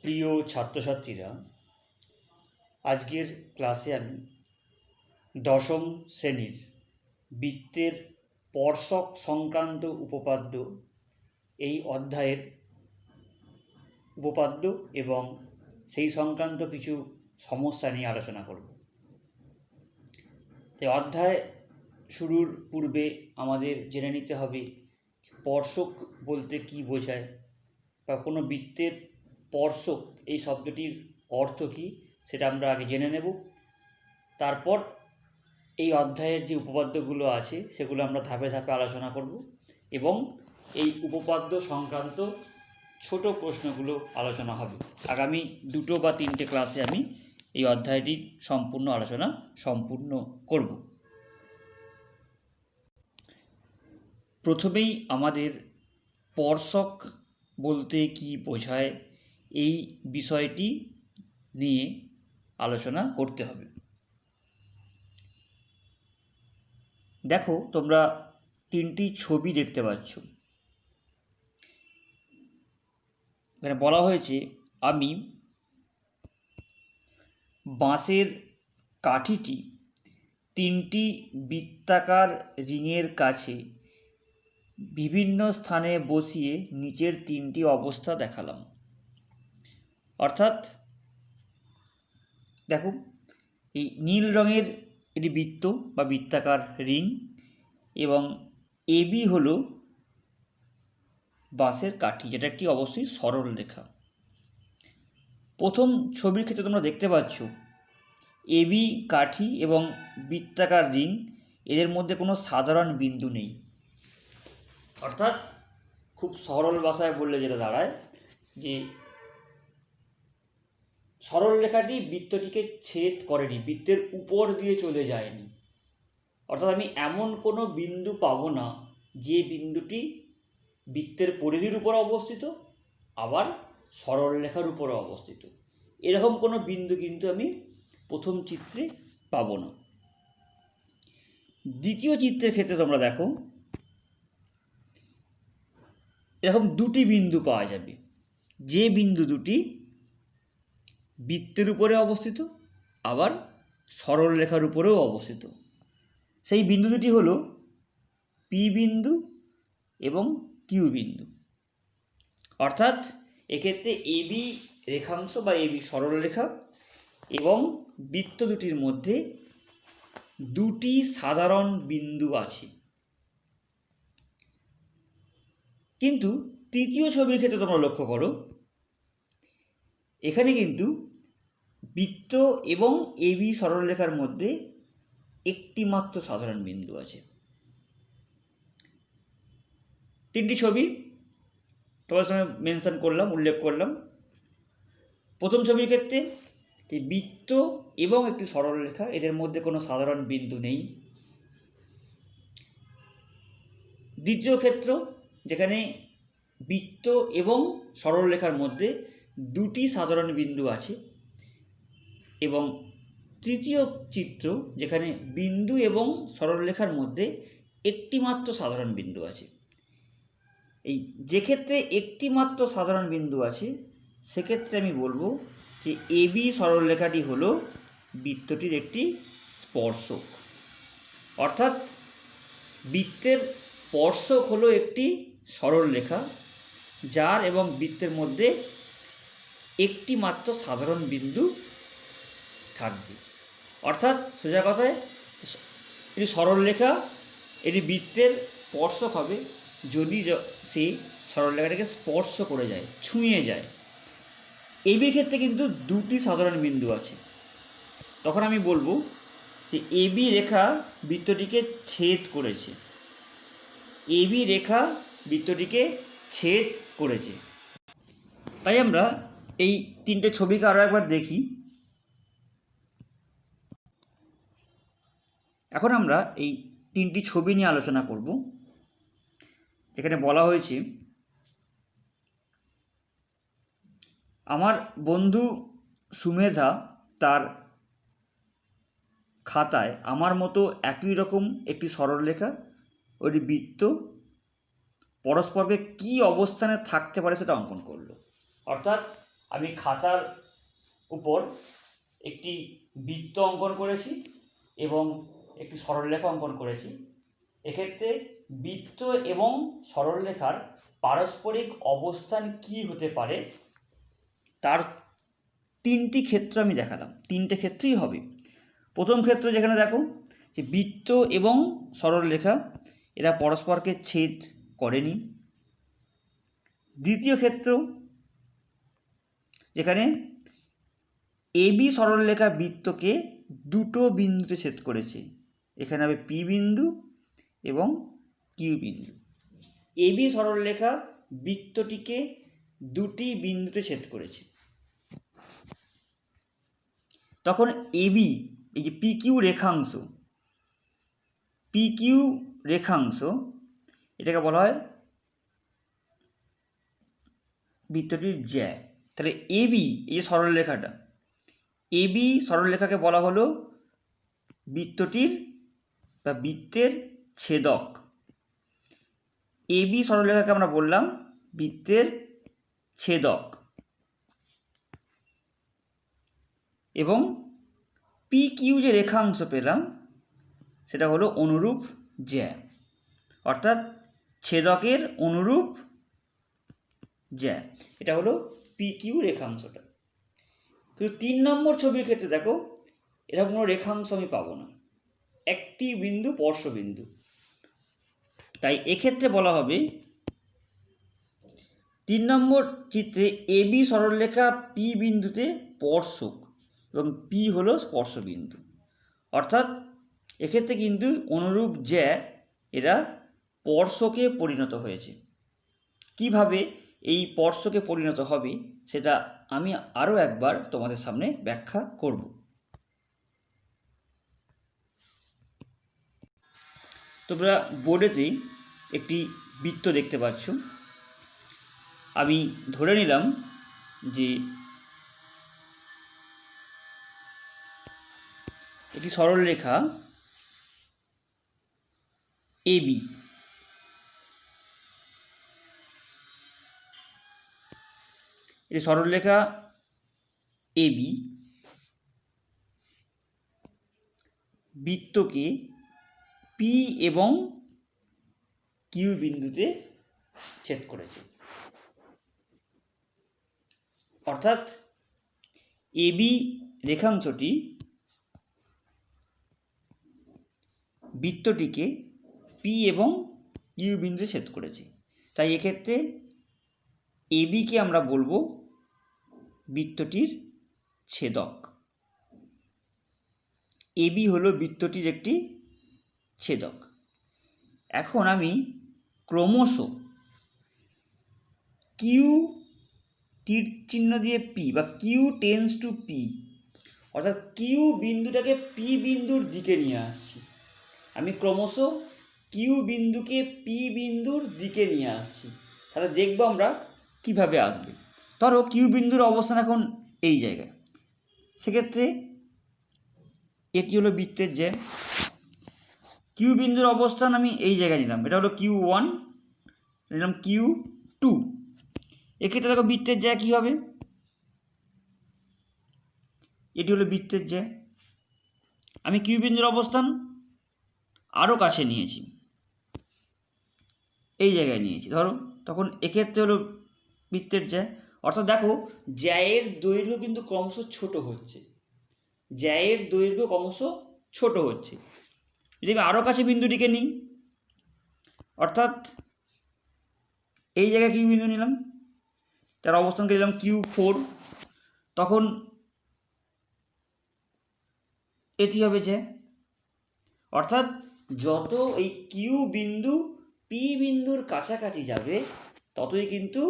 প্রিয় ছাত্রছাত্রীরা, আজকের ক্লাসে আমি দশম শ্রেণীর বৃত্তের স্পর্শক সংক্রান্ত উপপাদ্য এই অধ্যায়ের উপপাদ্য এবং সেই সংক্রান্ত কিছু সমস্যা নিয়ে আলোচনা করব। এই অধ্যায় শুরুর পূর্বে আমাদের জেনে নিতে হবে স্পর্শক বলতে কী বোঝায় বা কোনো বৃত্তের স্পর্শক এই শব্দটির অর্থ কী সেটা আমরা আগে জেনে নেব। তারপর এই অধ্যায়ের যে উপপাদ্যগুলো আছে সেগুলো আমরা ধাপে ধাপে আলোচনা করব এবং এই উপপাদ্য সংক্রান্ত ছোট প্রশ্নগুলো আলোচনা হবে। আগামী 2 বা 3টে ক্লাসে আমি এই অধ্যায়টির সম্পূর্ণ আলোচনা সম্পূর্ণ করব। প্রথমেই আমাদের স্পর্শক বলতে কী বোঝায় এই বিষয়টি নিয়ে আলোচনা করতে হবে। দেখো, তোমরা 3টি ছবি দেখতে পাচ্ছ। এখানে বলা হয়েছে, আমি বাঁশের কাঠিটি 3টি বৃত্তাকার রিংয়ের কাছে বিভিন্ন স্থানে বসিয়ে নিচের 3টি অবস্থা দেখালাম। অর্থাৎ দেখো, এই নীল রঙের এটি বৃত্ত বা বৃত্তাকার রিং এবং এবি হলো বাঁশের কাঠি, যেটা একটি অবশ্যই সরল রেখা। প্রথম ছবির ক্ষেত্রে তোমরা দেখতে পাচ্ছ এবি কাঠি এবং বৃত্তাকার রিং, এদের মধ্যে কোনো সাধারণ বিন্দু নেই। অর্থাৎ খুব সরল ভাষায় বললে যেটা দাঁড়ায় যে সরল রেখাটি বৃত্তটিকে ছেদ করেনি, বৃত্তের উপর দিয়ে চলে যায়নি। অর্থাৎ আমি এমন কোনো বিন্দু পাবো না যে বিন্দুটি বৃত্তের পরিধির উপর অবস্থিত আবার সরল রেখার উপরে অবস্থিত, এরকম কোনো বিন্দু কিন্তু আমি প্রথম চিত্রে পাবো না। দ্বিতীয় চিত্রের ক্ষেত্রে তোমরা দেখো, এরকম 2টি বিন্দু পাওয়া যাবে, যে বিন্দু দুটি বৃত্তের উপরে অবস্থিত আবার সরল রেখার উপরেও অবস্থিত। সেই বিন্দু দুটি হলো পি বিন্দু এবং কিউ বিন্দু। অর্থাৎ এক্ষেত্রে এবি রেখাংশ বা এবি সরল রেখা এবং বৃত্ত দুটির মধ্যে 2টি সাধারণ বিন্দু আছে। কিন্তু তৃতীয় ছবির ক্ষেত্রে তোমরা লক্ষ্য করো, এখানে কিন্তু বৃত্ত এবং এবি সরলরেখার মধ্যে একটি মাত্র সাধারণ বিন্দু আছে। 3টি ছবি তোমার সঙ্গে মেনশন করলাম, উল্লেখ করলাম। প্রথম ছবির ক্ষেত্রে যে বৃত্ত এবং একটি সরলরেখা, এদের মধ্যে কোনো সাধারণ বিন্দু নেই। দ্বিতীয় ক্ষেত্র, যেখানে বৃত্ত এবং সরলরেখার মধ্যে 2টি সাধারণ বিন্দু আছে। এবং তৃতীয় চিত্র, যেখানে বিন্দু এবং সরলরেখার মধ্যে একটি মাত্র সাধারণ বিন্দু আছে। এই যে ক্ষেত্রে একটি মাত্র সাধারণ বিন্দু আছে সেক্ষেত্রে আমি বলবো যে এবি সরলরেখাটি হলো বৃত্তটির একটি স্পর্শক। অর্থাৎ বৃত্তের স্পর্শক হলো একটি সরলরেখা যার এবং বৃত্তের মধ্যে একটি মাত্র সাধারণ বিন্দু থাকবে। অর্থাৎ সোজা কথায় এটি সরলরেখা, এটি বৃত্তের স্পর্শক হবে যদি সে সরলরেখাটাকে স্পর্শ করে যায়, ছুঁয়ে যায়। এবির ক্ষেত্রে কিন্তু 2টি সাধারণ বিন্দু আছে। তখন আমি বলবো যে এবি রেখা বৃত্তটিকে ছেদ করেছে, এবি রেখা বৃত্তটিকে ছেদ করেছে। তাই আমরা এই 3টে ছবিকে আরও একবার দেখি। এখন আমরা এই 3টি ছবি নিয়ে আলোচনা করব, যেখানে বলা হয়েছে, আমার বন্ধু সুমেধা তার খাতায় আমার মতো একই রকম একটি সরলরেখা ও একটি বৃত্ত পরস্পরকে কী অবস্থানে থাকতে পারে সেটা অঙ্কন করলো। অর্থাৎ আমি খাতার উপর একটি বৃত্ত অঙ্কন করেছি এবং একটি সরলরেখা অঙ্কন করেছি। এক্ষেত্রে বৃত্ত এবং সরলরেখার পারস্পরিক অবস্থান কি হতে পারে তার তিনটি ক্ষেত্র আমি দেখালাম। তিনটে ক্ষেত্রেই হবে। প্রথম ক্ষেত্র যেখানে দেখো যে বৃত্ত এবং সরলরেখা এরা পরস্পরকে ছেদ করেনি। দ্বিতীয় ক্ষেত্র যেখানে এবি সরলরেখা বৃত্তকে দুটো বিন্দুতে ছেদ করেছে, এখানে হবে পি বিন্দু এবং কিউ বিন্দু। এবি সরলরেখা বৃত্তটিকে দুটি বিন্দুতে ছেদ করেছে, তখন এবি এই যে পি কিউ রেখাংশ এটাকে বলা হয় বৃত্তটির জ্যা। তাহলে এবি এই যে সরলরেখাটা, এবি সরলরেখাকে বলা হলো বৃত্তটির বা বৃত্তের ছেদক। এবি সরলরেখাকে আমরা বললাম বৃত্তের ছেদক এবং পি কিউ যে রেখাংশ পেলাম সেটা হলো অনুরূপ জ্যা, অর্থাৎ ছেদকের অনুরূপ জ্যা। এটা হলো পি কিউ রেখাংশটা। কিন্তু 3 নম্বর ছবির ক্ষেত্রে দেখো এটা কোনো রেখাংশ আমি পাবো না, একটি বিন্দু স্পর্শবিন্দু। তাই এক্ষেত্রে বলা হবে 3 নম্বর চিত্রে এবি সরলরেখা পি বিন্দুতে স্পর্শক এবং পি হলো স্পর্শবিন্দু, অর্থাৎ এক্ষেত্রে কিন্তু অনুরূপ জ্যা এরা স্পর্শকে পরিণত হয়েছে। কিভাবে এই স্পর্শকে পরিণত হবে সেটা আমি আরও একবার তোমাদের সামনে ব্যাখ্যা করব। তোমরা বোর্ডেতে একটি বৃত্ত দেখতে পাচ্ছ। আমি ধরে নিলাম যে একটি সরলরেখা এবি, এটি সরলরেখা এবি বৃত্তকে পি এবং কিউ বিন্দুতে ছেদ করেছে, অর্থাৎ এবি রেখাংশটি বৃত্তটিকে পি এবং কিউ বিন্দুতে ছেদ করেছে। তাই এক্ষেত্রে এবিকে আমরা বলবো বৃত্তটির ছেদক। এবি হলো বৃত্তটির একটি ছেদক। এখন আমি ক্রমশ কিউ তীর চিহ্ন দিয়ে পি বা কিউ টেন্স টু পি, অর্থাৎ কিউ বিন্দুটাকে পি বিন্দুর দিকে নিয়ে আসছি। আমি ক্রমশ কিউ বিন্দুকে পি বিন্দুর দিকে নিয়ে আসছি। তাহলে দেখবো আমরা কিভাবে আসবে। ধরো কিউ বিন্দুর অবস্থান এখন এই জায়গায়, সেক্ষেত্রে এটি হলো বৃত্তের জ্যা। কিউ বিন্দুর অবস্থান আমি এই জায়গায় নিলাম, এটা হলো কিউ ওয়ান, নিলাম কিউ টু। এক্ষেত্রে দেখো বৃত্তের জ্যা কী হবে, এটি হলো বৃত্তের জ্যা। আমি কিউ বিন্দুর অবস্থান আরও কাছে নিয়েছি, এই জায়গায় নিয়েছি ধরো, তখন এক্ষেত্রে হলো বৃত্তের জ্যা। অর্থাৎ দেখো জ্যায়ের দৈর্ঘ্য কিন্তু ক্রমশ ছোট হচ্ছে, জ্যায়ের দৈর্ঘ্য ক্রমশ ছোট হচ্ছে। যদি আমি আরও কাছে বিন্দুটিকে নিই, অর্থাৎ এই জায়গায় কিউ বিন্দু নিলাম, তার অবস্থানকে নিলাম কিউ ফোর, তখন এটি হবে জ্যা। অর্থাৎ যত এই কিউ বিন্দু পি বিন্দুর কাছাকাছি যাবে ততই কিন্তু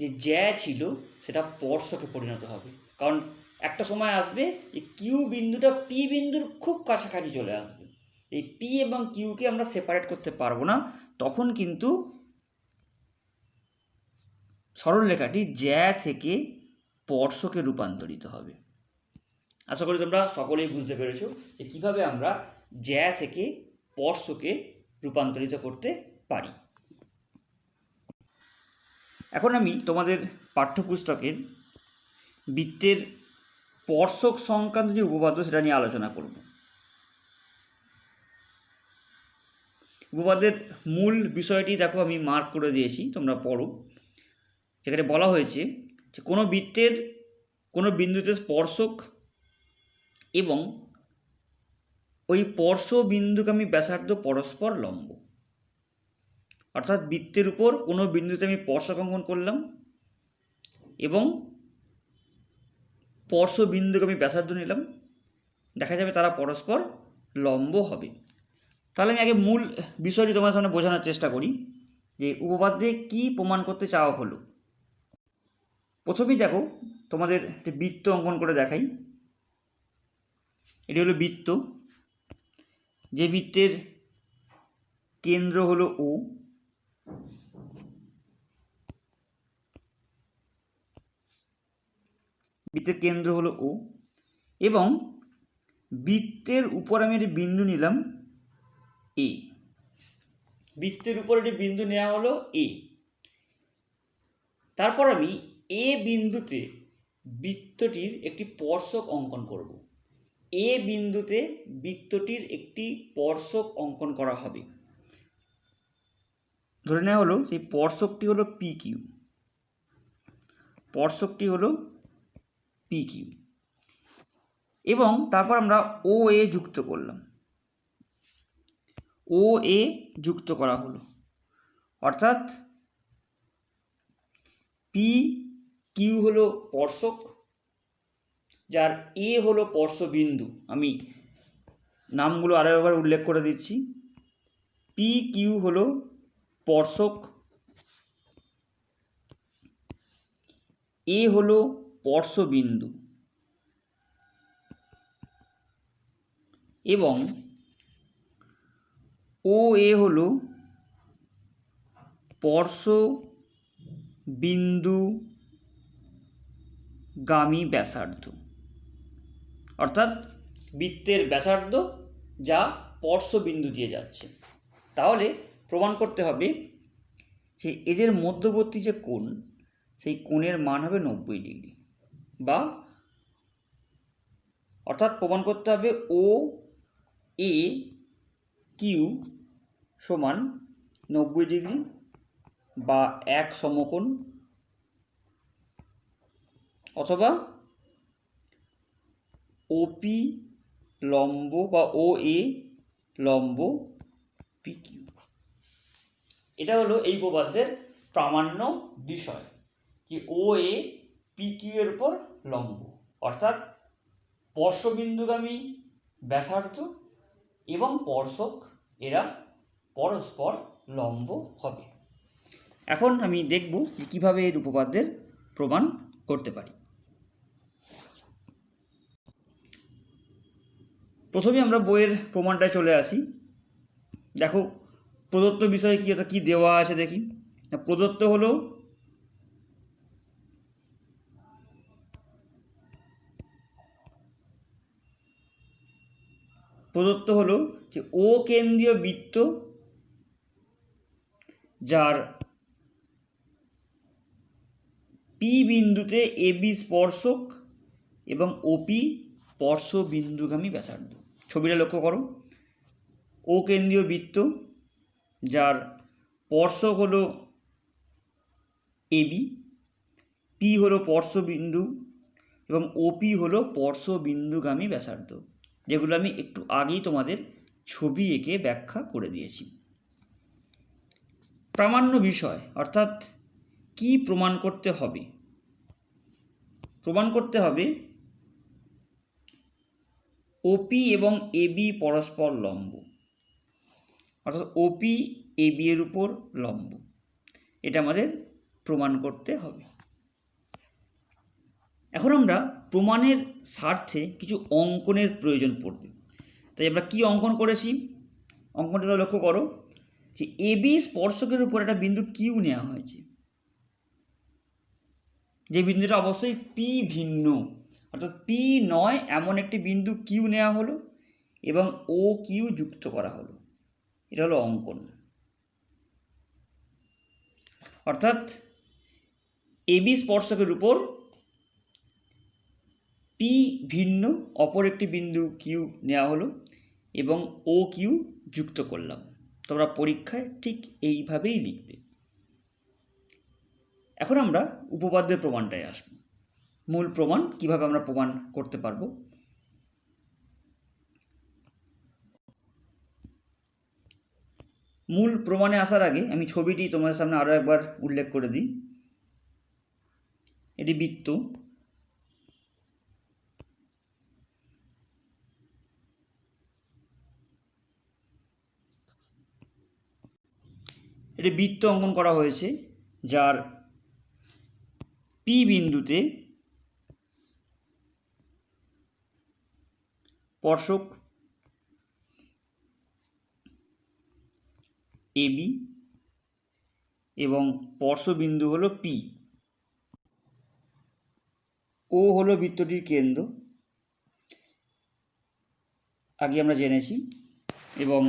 যে জ্যা ছিল সেটা স্পর্শকে পরিণত হবে। কারণ একটা সময় আসবে যে কিউ বিন্দুটা পি বিন্দুর খুব কাছাকাছি চলে আসবে, এই পি এবং কিউকে আমরা সেপারেট করতে পারবো না, তখন কিন্তু সরলরেখাটি জ্যা থেকে স্পর্শকে রূপান্তরিত হবে। আশা করি তোমরা সকলেই বুঝতে পেরেছো যে কীভাবে আমরা জ্যা থেকে স্পর্শকে রূপান্তরিত করতে পারি। এখন আমি তোমাদের পাঠ্যপুস্তকের বৃত্তের স্পর্শক সংক্রান্ত যে উপপাদ্য সেটা নিয়ে আলোচনা করব। উপপাদ্যের মূল বিষয়টি দেখো আমি মার্ক করে দিয়েছি, তোমরা পড়ো। যেখানে বলা হয়েছে যে কোনো বৃত্তের কোনো বিন্দুতে স্পর্শক এবং ওই স্পর্শ বিন্দুগামী ব্যাসার্ধ পরস্পর লম্ব। অর্থাৎ বৃত্তের উপর কোনো বিন্দুতে আমি স্পর্শক অঙ্কন করলাম এবং স্পর্শ বিন্দুগামী ব্যাসার্ধ নিলাম, দেখা যাবে তারা পরস্পর লম্ব হবে। তাহলে আমি আগে মূল বিষয়টি তোমার সামনে বোঝানোর চেষ্টা করি যে উপপাদ্যে কি প্রমাণ করতে চাওয়া হলো। প্রথমেই দেখো তোমাদের একটি বৃত্ত অঙ্কন করে দেখাই। এটি হলো বৃত্ত, যে বৃত্তের কেন্দ্র হলো ও, বৃত্তের কেন্দ্র হলো ও এবং বৃত্তের উপর আমি একটি বিন্দু নিলাম এ। বৃত্তের উপর একটি বিন্দু নেওয়া হলো এ। তারপর আমি এ বিন্দুতে বৃত্তটির একটি স্পর্শক অঙ্কন করব। এ বিন্দুতে বৃত্তটির একটি স্পর্শক অঙ্কন করা হবে। ধরে নেওয়া হলো সেই স্পর্শকটি হলো পি কিউ। স্পর্শকটি হলো পি কিউ এবং তারপর আমরা ও এ যুক্ত করলাম। ও এ যুক্ত করা হলো, অর্থাৎ পি কিউ হলো স্পর্শক, যার এ হলো স্পর্শবিন্দু। আমি নামগুলো আরও একবার উল্লেখ করে দিচ্ছি। পি কিউ হলো স্পর্শক, এ হলো স্পর্শবিন্দু এবং ও এ হলো স্পর্শবিন্দুগামী ব্যাসার্ধ, অর্থাৎ বৃত্তের ব্যাসার্ধ যা স্পর্শবিন্দু দিয়ে যাচ্ছে। তাহলে প্রমাণ করতে হবে যে এদের মধ্যবর্তী যে কোণ, সেই কোণের মান হবে 90 ডিগ্রি, বা অর্থাৎ প্রমাণ করতে হবে ও এ কিউ সমান 90 ডিগ্রি বা এক সমকোণ, অথবা ওপি লম্ব বা ও এ লম্ব পি কিউ। এটা হলো এই উপপাদ্যের প্রামাণ্য বিষয়, কি ও এ পি কিউ এর উপর লম্ব, অর্থাৎ স্পর্শবিন্দুগামী ব্যাসার্ধ এবং স্পর্শক এরা পরস্পর লম্ব হবে। এখন আমি দেখব কিভাবে এর উপপাদ্যের প্রমাণ করতে পারি। প্রথমে আমরা বইয়ের প্রমাণটায় চলে আসি। দেখো প্রদত্ত বিষয়ে কি এটা কি দেওয়া আছে দেখি। প্রদত্ত হলো যে ও কেন্দ্রীয় বৃত্ত যার পি বিন্দুতে এ বি স্পর্শক এবং ওপি স্পর্শ বিন্দুগামী ব্যাসার্ধ। ছবিটা লক্ষ্য করো। ও কেন্দ্রীয় বৃত্ত যার স্পর্শক হলো এবি, পি হলো স্পর্শবিন্দু এবং ওপি হলো স্পর্শবিন্দুগামী ব্যাসার্ধ, যেগুলো আমি একটু আগেই তোমাদের ছবি এঁকে ব্যাখ্যা করে দিয়েছি। প্রামাণ্য বিষয় অর্থাৎ কি প্রমাণ করতে হবে? প্রমাণ করতে হবে ওপি এবং এবি পরস্পর লম্ব, অর্থাৎ ওপি এবি এর উপর লম্ব। এটা আমাদের প্রমাণ করতে হবে। এখন আমরা প্রমাণের স্বার্থে কিছু অঙ্কনের প্রয়োজন পড়বে। তাই আমরা কি অঙ্কন করেছি? অঙ্কনটা লক্ষ্য করো যে এবি স্পর্শকের উপর একটা বিন্দু কিউ নেওয়া হয়েছে, যে বিন্দুটা অবশ্যই পি ভিন্ন, অর্থাৎ পি নয় এমন একটি বিন্দু কিউ নেওয়া হলো এবং ও কিউ যুক্ত করা হলো। এটা হলো অঙ্কন। অর্থাৎ এবি স্পর্শকের উপর পি ভিন্ন অপর একটি বিন্দু কিউ নেওয়া হলো এবং ও কিউ যুক্ত করলাম। তোমরা পরীক্ষায় ঠিক এইভাবেই লিখবে। এখন আমরা উপপাদ্যের প্রমাণটায় আসব। মূল প্রমাণ কিভাবে আমরা প্রমাণ করতে পারবো। মূল প্রমাণে আসার আগে আমি ছবিটি তোমাদের সামনে আরও একবার উল্লেখ করে দিই। এটি বৃত্ত, এটি বৃত্ত অঙ্কন করা হয়েছে, যার পি বিন্দুতে স্পর্শক এবি এবং স্পর্শবিন্দু হলো পি। ও হলো বৃত্তটির কেন্দ্র, আগে আমরা জেনেছি। এবং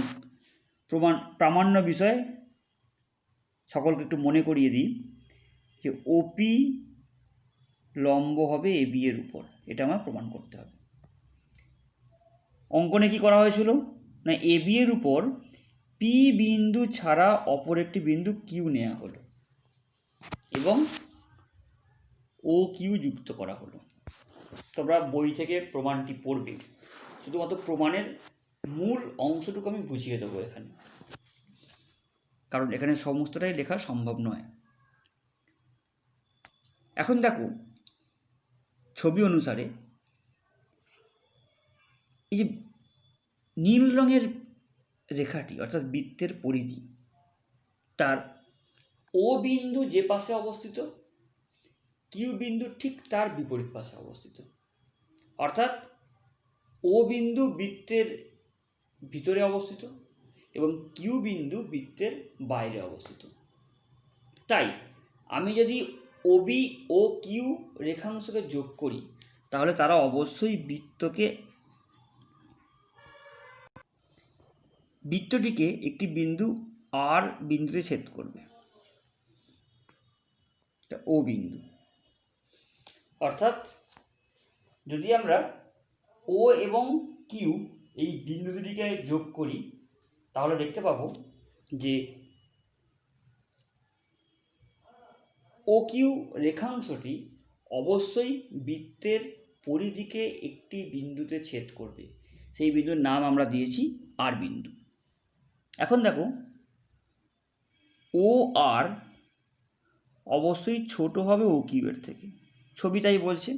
প্রামাণ্য বিষয় সকলকে একটু মনে করিয়ে দিই যে ওপি লম্ব হবে এবি এর উপর, এটা আমার প্রমাণ করতে হবে। অঙ্কনে কি করা হয়েছিল না, এবি এর উপর পি বিন্দু ছাড়া অপর একটি বিন্দু কিউ নেওয়া হলো এবং ও কিউ যুক্ত করা হলো। তোমরা বই থেকে প্রমাণটি পড়বে, শুধুমাত্র প্রমাণের মূল অংশটুকু আমি বুঝিয়ে দেবো এখানে, কারণ এখানে সমস্তটাই লেখা সম্ভব নয়। এখন দেখো ছবি অনুসারে এই যে নীল রঙের রেখাটি অর্থাৎ বৃত্তের পরিধি, তার ও বিন্দু যে পাশে অবস্থিত, কিউ বিন্দু ঠিক তার বিপরীত পাশে অবস্থিত। অর্থাৎ ও বিন্দু বৃত্তের ভিতরে অবস্থিত এবং কিউ বিন্দু বৃত্তের বাইরে অবস্থিত। তাই আমি যদি ওবি ও কিউ রেখাংশকে যোগ করি তাহলে তারা অবশ্যই বৃত্তটিকে একটি বিন্দু আর বিন্দুতে ছেদ করবে, ও বিন্দু। অর্থাৎ যদি আমরা ও এবং কিউ এই বিন্দু দুটিকে যোগ করি তাহলে দেখতে পাবো যে ও কিউ রেখাংশটি অবশ্যই বৃত্তের পরিধিকে একটি বিন্দুতে ছেদ করবে। সেই বিন্দুর নাম আমরা দিয়েছি আর বিন্দু। এখন দেখো ও আর অবশ্যই ছোট হবে ও কিউ এর থেকে, ছবিটাই বলছে।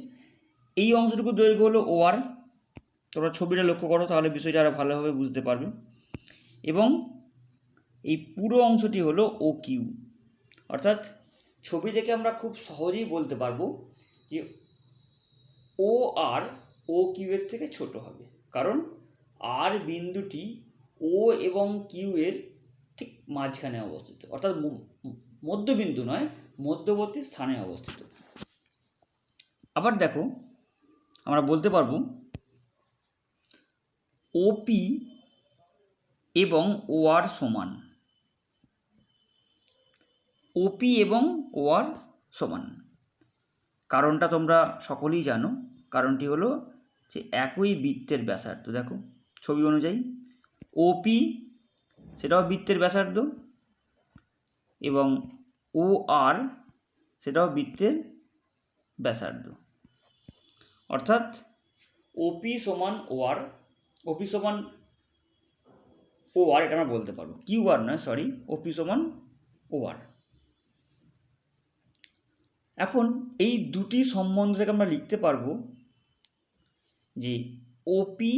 এই অংশটুকু দৈর্ঘ্য হলো ও আর, তোমরা ছবিটা লক্ষ্য করো তাহলে বিষয়টা আরো ভালোভাবে বুঝতে পারবে। এবং এই পুরো অংশটি হলো ও কিউ। অর্থাৎ ছবি থেকে আমরা খুব সহজেই বলতে পারবো যে ও আর ও কিউ এর থেকে ছোট হবে, কারণ আর বিন্দুটি ও এবং কিউ এর ঠিক মাঝখানে অবস্থিত, অর্থাৎ মধ্যবিন্দু নয়, মধ্যবর্তী স্থানে অবস্থিত। আবার দেখো আমরা বলতে পারবো ওপি এবং ও আর সমান, ওপি এবং ও আর সমান। কারণটা তোমরা সকলেই জানো, কারণটি হলো যে একই বৃত্তের ব্যাসার্ধ। দেখো ছবি অনুযায়ী ওপি সেটাও বৃত্তের ব্যাসার্ধ এবং ও আর সেটাও বৃত্তের ব্যাসার্ধ। অর্থাৎ ওপি সমান ও আর, ওপি সমান ও আর, এটা আমরা বলতে পারবো। কিউ আর নয়, সরি, ওপি সমান ও আর। এখন এই দুটি সম্বন্ধ থেকে আমরা লিখতে পারবো যে ওপি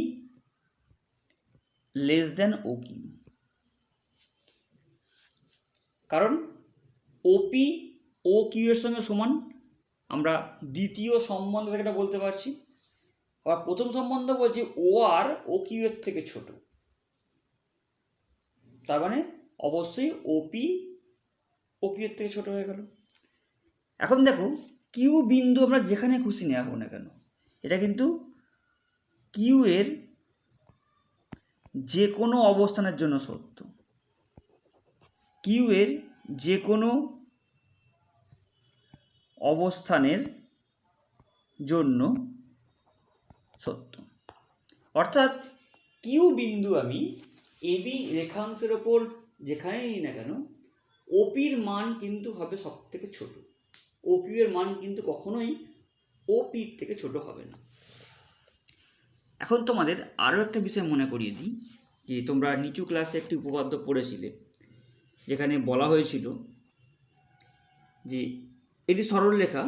লেস দেন ও কিউ, কারণ ওপি ও কিউ এর সঙ্গে সমান আমরা দ্বিতীয় সম্বন্ধ থেকে এটা বলতে পারছি। আবার প্রথম সম্বন্ধ বলছি ও আর ও কিউ এর থেকে ছোট, তার মানে অবশ্যই ওপি ও কিউ এর থেকে ছোট হয়ে গেল। এখন দেখো কিউ বিন্দু আমরা যেখানে খুশি নেওয়া হোক না কেন, এটা কিন্তু কিউ এর যে কোনো অবস্থানের জন্য সত্য। কিউ এর যে কোনো অবস্থানের জন্য সত্য। অর্থাৎ কিউ বিন্দু আমি এবি রেখাংশের ওপর যেখানে নিই না কেন, ওপির মান কিন্তু হবে সব থেকে ছোট। ও কিউ এর মান কিন্তু কখনোই ওপির থেকে ছোট হবে না। এখন তোমাদের আরও একটা বিষয় মনে করিয়ে দিই, যে তোমরা নিচু ক্লাসে একটি উপপাদ্য পড়েছিলে, যেখানে বলা হয়েছিল যে এটি সরলরেখা,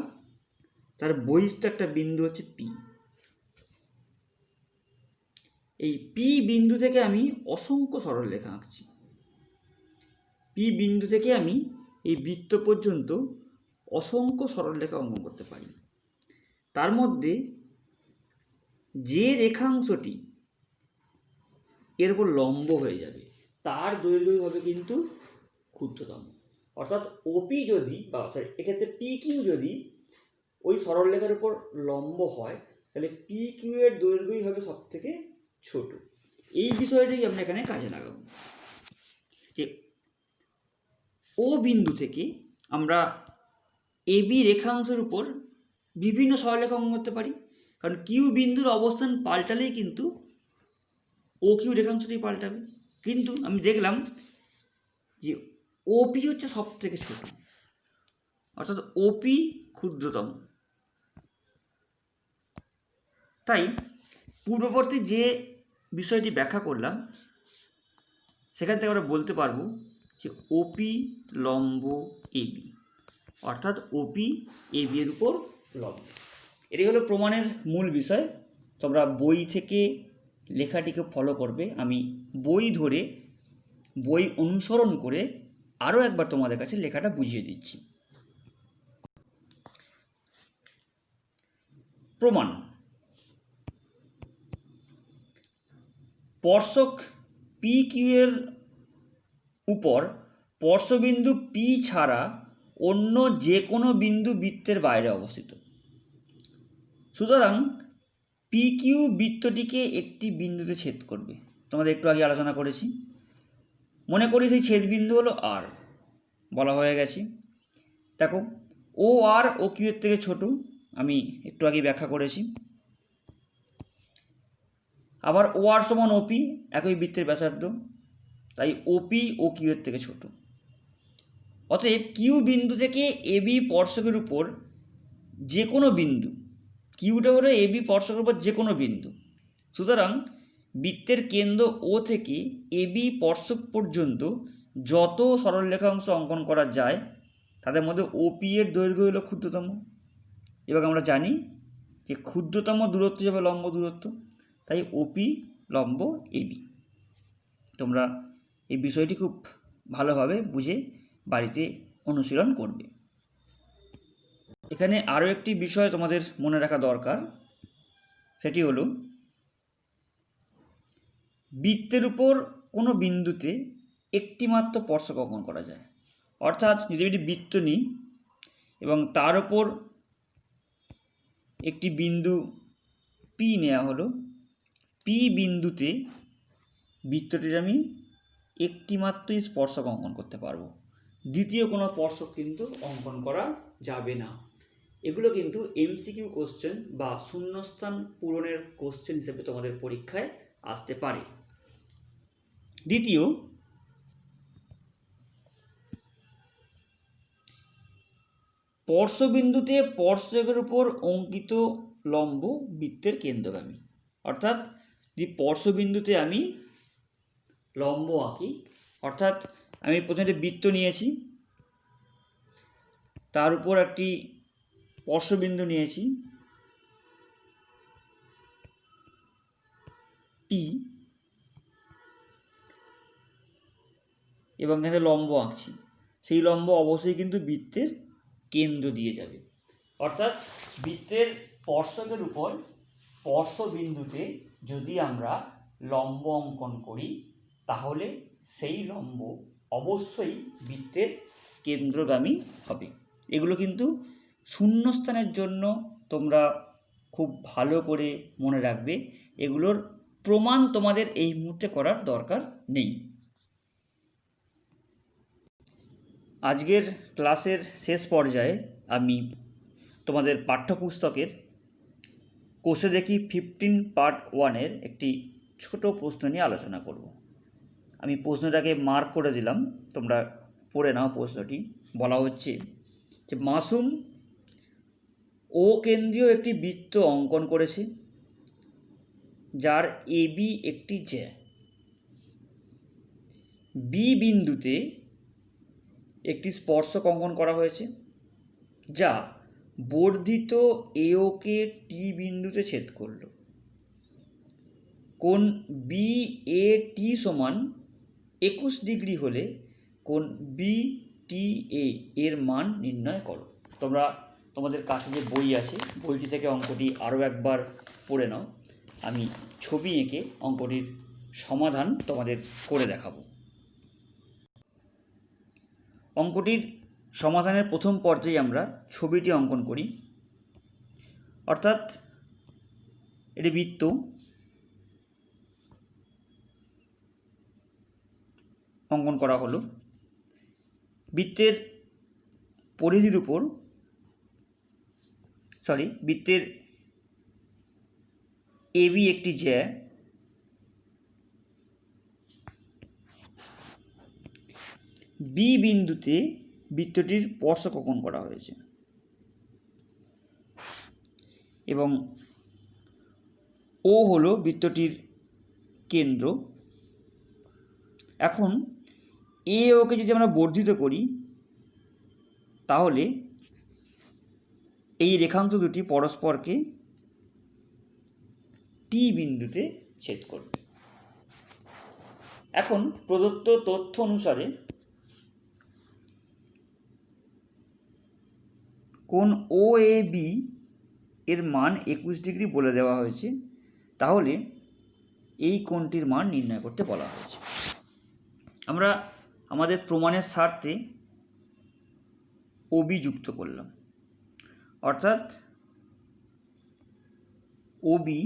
তার বহিস্থ একটা বিন্দু হচ্ছে পি। এই পি বিন্দু থেকে আমি অসংখ্য সরলরেখা আঁকছি। পি বিন্দু থেকে আমি এই বৃত্ত পর্যন্ত অসংখ্য সরলরেখা অঙ্কন করতে পারি। তার মধ্যে যে রেখাংশটি এর উপর লম্ব হয়ে যাবে তার দৈর্ঘ্য হবে কিন্তু ক্ষুদ্রতম। অর্থাৎ ওপি যদি, বা সরি এক্ষেত্রে পি কিউ যদি ওই সরলরেখার উপর লম্ব হয়, তাহলে পি কিউ এর দৈর্ঘ্যই হবে সব থেকে ছোট। এই বিষয়টাই আমরা এখানে কাজে লাগাবো, যে ও বিন্দু থেকে আমরা এবি রেখাংশের উপর বিভিন্ন সরলরেখা অঙ্কন করতে পারি। কারণ কিউ বিন্দুর অবস্থান পাল্টালেই কিন্তু ও কিউ রেখাংশটি পাল্টাবে। কিন্তু আমি দেখলাম যে ওপি হচ্ছে সব থেকে ছোট, অর্থাৎ ওপি ক্ষুদ্রতম। তাই পূর্ববর্তী যে বিষয়টি ব্যাখ্যা করলাম, সেখান থেকে আমরা বলতে পারবো যে ওপি লম্ব এবি, অর্থাৎ ওপি এবি এর উপর লম্ব। এটি হলো প্রমাণের মূল বিষয়। তোমরা বই থেকে লেখাটিকে ফলো করবে। আমি বই ধরে, বই অনুসরণ করে আরও একবার তোমাদের কাছে লেখাটা বুঝিয়ে দিচ্ছি। প্রমাণ: স্পর্শক পি কিউ এর উপর স্পর্শবিন্দু পি ছাড়া অন্য যে কোনো বিন্দু বৃত্তের বাইরে অবস্থিত। সুতরাং পি কিউ বৃত্তটিকে একটি বিন্দুতে ছেদ করবে। তোমাদের একটু আগে আলোচনা করেছি, মনে করি সেই ছেদ বিন্দু হলো আর, বলা হয়ে গেছে। দেখো ও আর ও কিউ এর থেকে ছোট, আমি একটু আগে ব্যাখ্যা করেছি। আবার ও আর সমান ওপি, একই বৃত্তের ব্যাসার্ধ, তাই ওপি ও কিউ এর থেকে ছোট। অতএব কিউ বিন্দু থেকে এবি স্পর্শকের উপর যে কোনো বিন্দু, কিউটা হলো এবি স্পর্শকের উপর যে কোনো বিন্দু, সুতরাং বৃত্তের কেন্দ্র ও থেকে এবি স্পর্শক পর্যন্ত যত সরলরেখাংশ অঙ্কন করা যায় তাদের মধ্যে ওপি এর দৈর্ঘ্য হলো ক্ষুদ্রতম। এবং আমরা জানি যে ক্ষুদ্রতম দূরত্ব যাবে লম্ব দূরত্ব, তাই ওপি লম্ব এবি। তোমরা এই বিষয়টি খুব ভালোভাবে বুঝে বাড়িতে অনুশীলন করবে। এখানে আরও একটি বিষয় তোমাদের মনে রাখা দরকার, সেটি হলো বৃত্তের উপর কোনো বিন্দুতে একটি মাত্র স্পর্শক অঙ্কন করা যায়। অর্থাৎ যদি একটি বৃত্ত নিই এবং তার উপর একটি বিন্দু পি নেওয়া হলো, পি বিন্দুতে বৃত্তটির আমি একটি মাত্রই স্পর্শক অঙ্কন করতে পারবো, দ্বিতীয় কোনো স্পর্শক কিন্তু অঙ্কন করা যাবে না। এগুলো কিন্তু এমসিকিউ কোশ্চেন বা শূন্যস্থান পূরণের কোশ্চেন হিসেবে তোমাদের পরীক্ষায় আসতে পারে। দ্বিতীয়, স্পর্শবিন্দুতে স্পর্শকের উপর অঙ্কিত লম্ব বৃত্তের কেন্দ্রগামী। অর্থাৎ যদি স্পর্শবিন্দুতে আমি লম্ব আঁকি, অর্থাৎ আমি প্রথমে বৃত্ত নিয়েছি, তার উপর একটি স্পর্শবিন্দু নিয়েছি পি, এবং এখানে লম্ব আঁকছি, সেই লম্ব অবশ্যই কিন্তু বৃত্তের কেন্দ্র দিয়ে যাবে। অর্থাৎ বৃত্তের স্পর্শকের উপর স্পর্শবিন্দুতে যদি আমরা লম্ব অঙ্কন করি, তাহলে সেই লম্ব অবশ্যই বৃত্তের কেন্দ্রগামী হবে। এগুলো কিন্তু শূন্যস্থানের জন্য তোমরা খুব ভালো করে মনে রাখবে। এগুলোর প্রমাণ তোমাদের এই মুহূর্তে করার দরকার নেই। আজকের ক্লাসের শেষ পর্যায়ে আমি তোমাদের পাঠ্যপুস্তকের কোষে দেখি 15 পার্ট 1-এর একটি ছোট প্রশ্ন নিয়ে আলোচনা করব। আমি প্রশ্নটাকে মার্ক করে দিলাম, তোমরা পড়ে নাও। প্রশ্নটি বলা হচ্ছে যে মাসুম ও কেন্দ্রীয় একটি বৃত্ত অঙ্কন করেছে, যার এবি একটি জ্যা। বি বিন্দুতে একটি স্পর্শক অঙ্কন করা হয়েছে, যা বর্ধিত এওকে টি বিন্দুতে ছেদ করল। কোণ বি এ টি সমান 21 ডিগ্রি হলে কোণ বি টি এ এর মান নির্ণয় করো। তোমরা তোমাদের কাছে যে বই আছে, বইটি থেকে অঙ্কটি আরও একবার পড়ে নাও। আমি ছবি এঁকে অঙ্কটির সমাধান তোমাদের করে দেখাবো। অঙ্কটির সমাধানের প্রথম পর্যায়ে আমরা ছবিটি অঙ্কন করি। অর্থাৎ এটি বৃত্ত, অঙ্কন করা হলো। বৃত্তের পরিধির উপর বৃত্তের এবি একটি জ্যা। বি বিন্দুতে বৃত্তটির স্পর্শক অঙ্কন করা হয়েছে এবং ও হলো বৃত্তটির কেন্দ্র। এখন এ ওকে যদি আমরা বর্ধিত করি, তাহলে এই রেখাংশ দুটি পরস্পরকে টি বিন্দুতে ছেদ করবে। এখন প্রদত্ত তথ্য অনুসারে কোণ ও এ বি এর মান 21 ডিগ্রি বলে দেওয়া হয়েছে, তাহলে এই কোণটির মান নির্ণয় করতে বলা হয়েছে। আমরা আমাদের প্রমাণের স্বার্থে ওবি যুক্ত করলাম, অর্থাৎ ওবি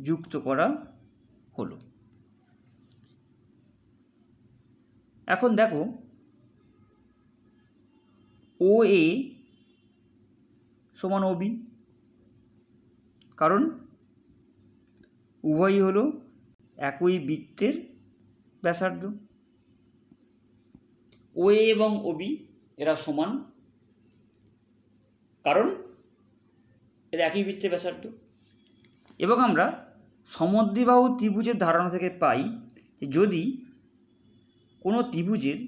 যুক্ত করা হলো। এখন দেখো ও এ সমান ওবি, কারণ উভয়ই হলো একই বৃত্তের ব্যাসার্ধ। ও এ এবং ওবি এরা সমান, কারণ এরা একই বৃত্তের ব্যাসার্ধ। এবং আমরা সমদ্বিবাহু ত্রিভুজের ধারণা থেকে পাই যে যদি কোনো ত্রিভুজের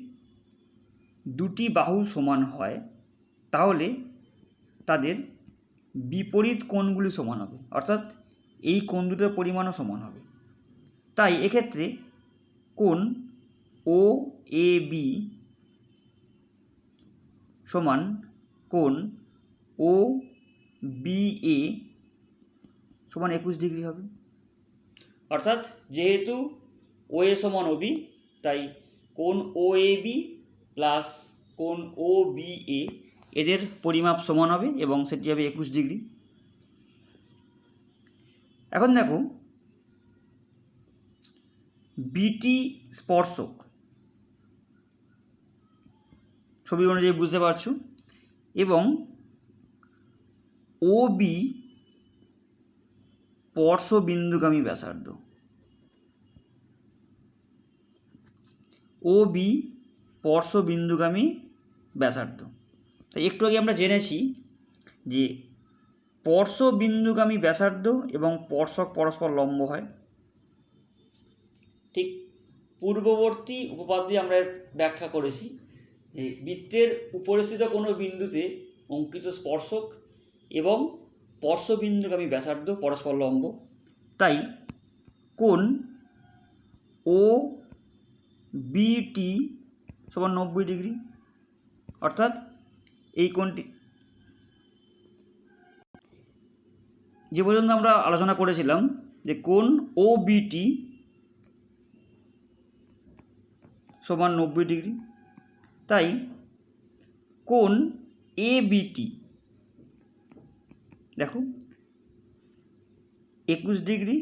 দুটি বাহু সমান হয়, তাহলে তাদের বিপরীত কোণগুলি সমান হবে, অর্থাৎ এই কোণ দুটোর পরিমাণও সমান হবে। তাই এক্ষেত্রে কোণ ও এ বি সমান কোণ ও বি এ সমান 21 ডিগ্রি হবে। অর্থাৎ যেহেতু ও এ সমান ওবি, তাই কোণ ও এ বি প্লাস কোণ ও বি এ এদের পরিমাপ সমান হবে এবং সেটি হবে 21 ডিগ্রি। এখন দেখো বিটি স্পর্শক, ছবি অনুযায়ী বুঝতে পারছো, এবং ও বি স্পর্শবিন্দুগামী ব্যাসার্ধ। ও বি স্পর্শবিন্দুগামী ব্যাসার্ধ। তাই একটু আগে আমরা জেনেছি যে স্পর্শবিন্দুগামী ব্যাসার্ধ এবং স্পর্শক পরস্পর লম্ব হয়। ঠিক পূর্ববর্তী উপপাদ্যে আমরা ব্যাখ্যা করেছি যে বৃত্তের উপরিস্থিত কোনো বিন্দুতে অঙ্কিত স্পর্শক এবং স্পর্শবিন্দুগামী ব্যাসার্ধ পরস্পর লম্ব। তাই কোণ ও বিটি সমান 90 ডিগ্রি, অর্থাৎ এই কোণটি যে পর্যন্ত আমরা আলোচনা করেছিলাম যে কোণ ও বিটি সমান 90 ডিগ্রি, তাই কোণ এ বিটি দেখো 21 ডিগ্রি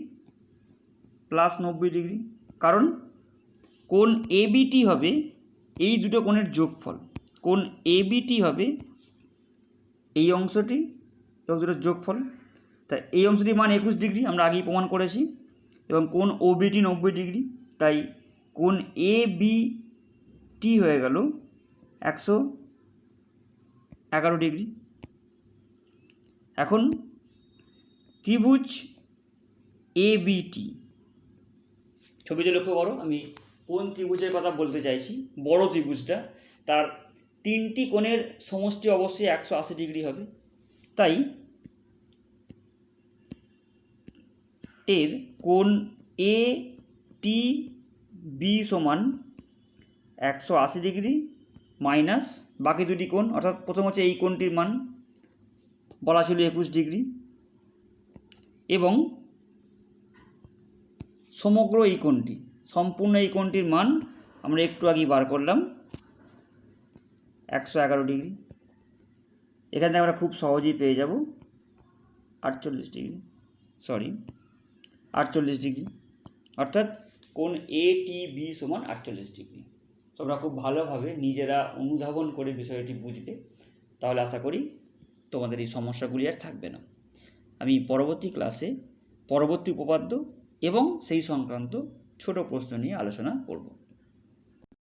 প্লাস 90 ডিগ্রি, কারণ কোণ এ বিটি হবে এই দুটো কোণের যোগফল, কোণ এবিটি হবে এই অংশটি এবং দুটোর যোগফল। তাই এই অংশটির মান 21 ডিগ্রি, আমরা আগেই প্রমাণ করেছি, এবং কোণ ওবিটি 90 ডিগ্রি। তাই কোণ এবিটি হয়ে গেল 111 ডিগ্রি। এখন ত্রিভুজ এবিটি ছবিতে লক্ষ্য করো, আমি কোন ত্রিভুজের কথা বলতে চাইছি। বড় ত্রিভুজটা, তার তিনটি কোণের সমষ্টি অবশ্যই 180 ডিগ্রি হবে। তাই এর কোণ এ টি বি সমান 180 ডিগ্রি মাইনাস বাকি দুটি কোণ, অর্থাৎ প্রথম হচ্ছে এই কোণটির মান বলা ছিল 21 ডিগ্রি, এবং সমগ্র এই কোণটি, সম্পূর্ণ এই কোণটির মান আমরা একটু আগেই বার করলাম 111 ডিগ্রি। এখান থেকে আমরা খুব সহজেই পেয়ে যাব 48 ডিগ্রি, অর্থাৎ কোণ এ টি বি সমান 48 ডিগ্রি। তোমরা খুব ভালোভাবে নিজেরা অনুধাবন করে বিষয়টি বুঝবে, তাহলে আশা করি তোমাদের এই সমস্যাগুলি আর থাকবে না। আমি পরবর্তী ক্লাসে পরবর্তী উপপাদ্য এবং সেই সংক্রান্ত ছোট প্রশ্ন নিয়ে আলোচনা করব।